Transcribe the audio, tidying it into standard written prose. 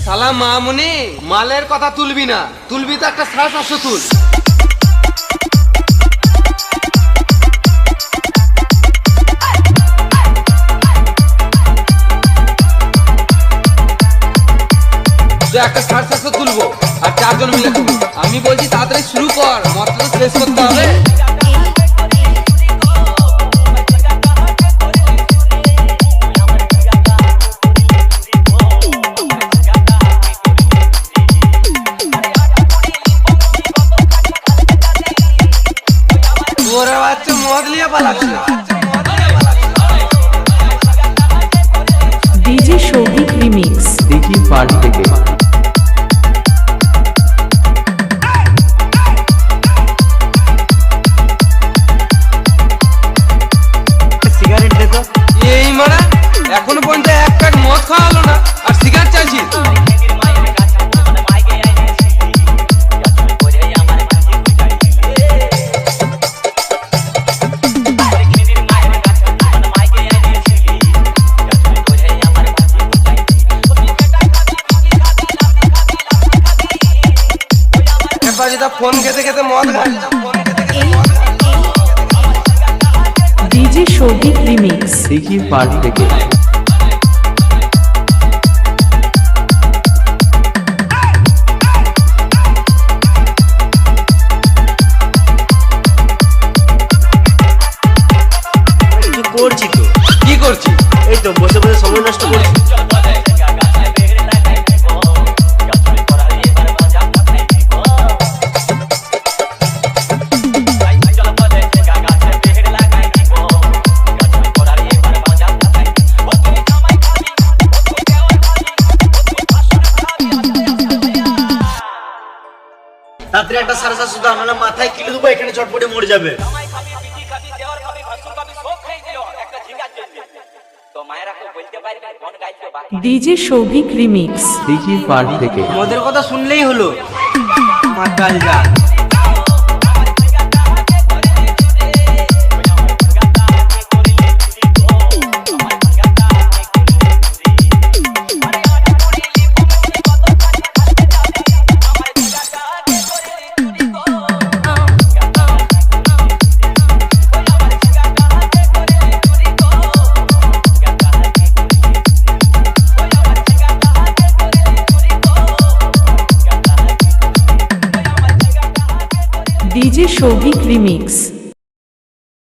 শালা মামুনি, মালের কথা তুলবি না, তুলবি তো একটা 750 তুল। একটা 750 তুলবো আর 4 জন মিলে তুলবো। আমি বলছি তাড়াতাড়ি শুরু কর, মদটা তো শেষ করতে হবে। ওরে বাচ্চা মদ লিয়ে পালাচ্ছে। ডিজে শৌভিক রিমিক্স দেখি পার্টি থেকে। সিগারেট দে তো। এই মারা এখনো পর্যন্ত এক প্যাক মদ খাওয়া হলো না আর সিগারেট চাইছিস? ফোন খেতে খেতে মদ খাচ্ছে। ডিজে শৌভিক রিমিক্স দেখি পার্টি থেকে। করছি তো। কি করছি? এই তো বসে বসে সময় নষ্ট করছি। রাত্রে একটা 750 দাম না মাথায় কিলে দেবো, এখানে চটপটে মরে যাবে। ডিজে শৌভিক রিমিক্স দেখি পার্টি থেকে। মদের কথা শুনলেই হলো মাতাল যা। DJ Shouvik remix